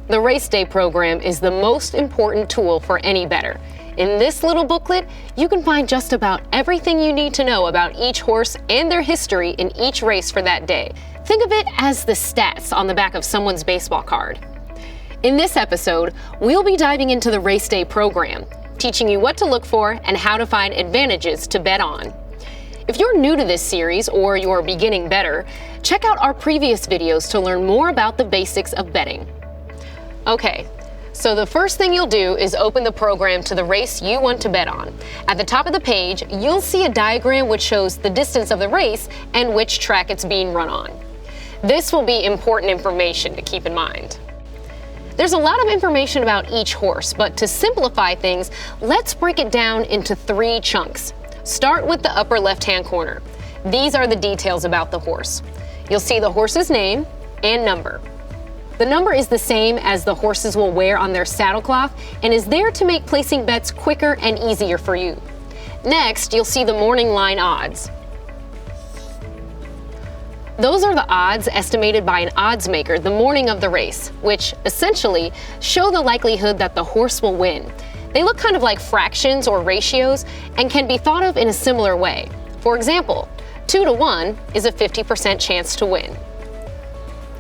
The race day program is the most important tool for any bettor. In this little booklet, you can find just about everything you need to know about each horse and their history in each race for that day. Think of it as the stats on the back of someone's baseball card. In this episode, we'll be diving into the race day program, teaching you what to look for and how to find advantages to bet on. If you're new to this series or you're a beginning bettor, check out our previous videos to learn more about the basics of betting. Okay, so the first thing you'll do is open the program to the race you want to bet on. At the top of the page, you'll see a diagram which shows the distance of the race and which track it's being run on. This will be important information to keep in mind. There's a lot of information about each horse, but to simplify things, let's break it down into 3 chunks. Start with the upper left-hand corner. These are the details about the horse. You'll see the horse's name and number. The number is the same as the horses will wear on their saddle cloth and is there to make placing bets quicker and easier for you. Next, you'll see the morning line odds. Those are the odds estimated by an odds maker the morning of the race, which essentially show the likelihood that the horse will win. They look kind of like fractions or ratios and can be thought of in a similar way. For example, 2 to 1 is a 50% chance to win.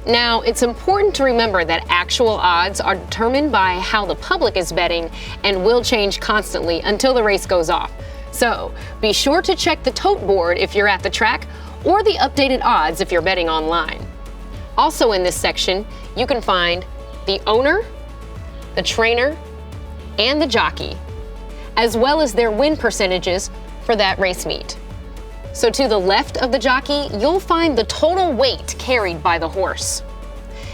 Now, it's important to remember that actual odds are determined by how the public is betting and will change constantly until the race goes off. So, be sure to check the tote board if you're at the track or the updated odds if you're betting online. Also in this section, you can find the owner, the trainer, and the jockey, as well as their win percentages for that race meet. So to the left of the jockey, you'll find the total weight carried by the horse.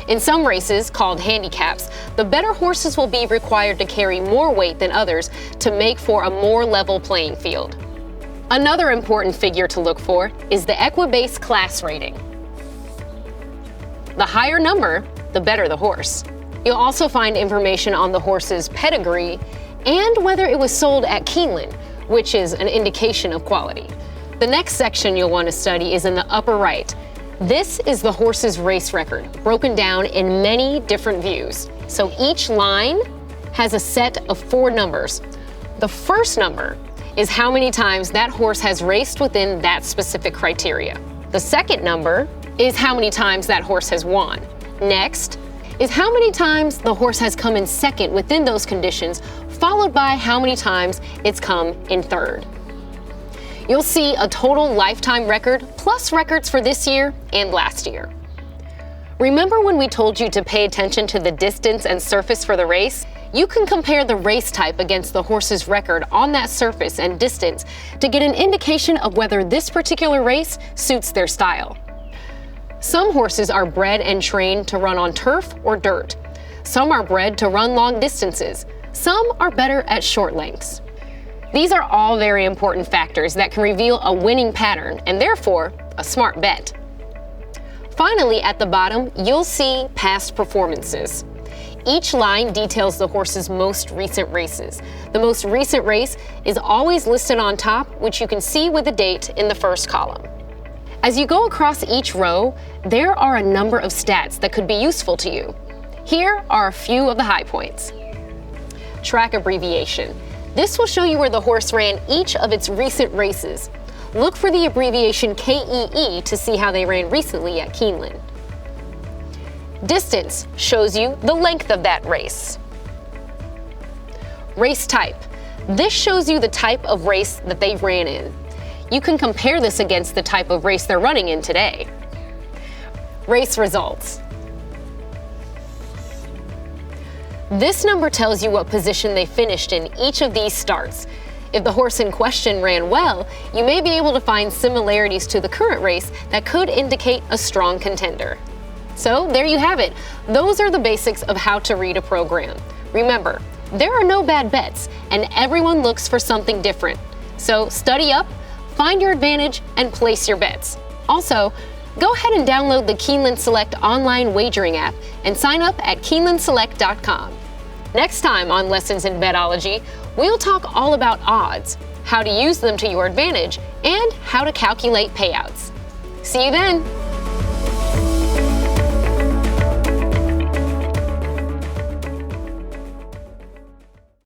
In some races, called handicaps, the better horses will be required to carry more weight than others to make for a more level playing field. Another important figure to look for is the Equibase class rating. The higher number, the better the horse. You'll also find information on the horse's pedigree and whether it was sold at Keeneland, which is an indication of quality. The next section you'll want to study is in the upper right. This is the horse's race record, broken down in many different views. So each line has a set of 4 numbers. The first number is how many times that horse has raced within that specific criteria. The second number is how many times that horse has won. Next is how many times the horse has come in second within those conditions, followed by how many times it's come in third. You'll see a total lifetime record plus records for this year and last year. Remember when we told you to pay attention to the distance and surface for the race? You can compare the race type against the horse's record on that surface and distance to get an indication of whether this particular race suits their style. Some horses are bred and trained to run on turf or dirt. Some are bred to run long distances. Some are better at short lengths. These are all very important factors that can reveal a winning pattern and therefore a smart bet. Finally, at the bottom, you'll see past performances. Each line details the horse's most recent races. The most recent race is always listed on top, which you can see with the date in the first column. As you go across each row, there are a number of stats that could be useful to you. Here are a few of the high points. Track abbreviation. This will show you where the horse ran each of its recent races. Look for the abbreviation KEE to see how they ran recently at Keeneland. Distance shows you the length of that race. Race type. This shows you the type of race that they ran in. You can compare this against the type of race they're running in today. Race results. This number tells you what position they finished in each of these starts. If the horse in question ran well, you may be able to find similarities to the current race that could indicate a strong contender. So there you have it. Those are the basics of how to read a program. Remember, there are no bad bets, and everyone looks for something different. So study up, find your advantage, and place your bets. Also, go ahead and download the Keeneland Select online wagering app and sign up at KeenelandSelect.com. Next time on Lessons in BETology, we'll talk all about odds, how to use them to your advantage, and how to calculate payouts. See you then!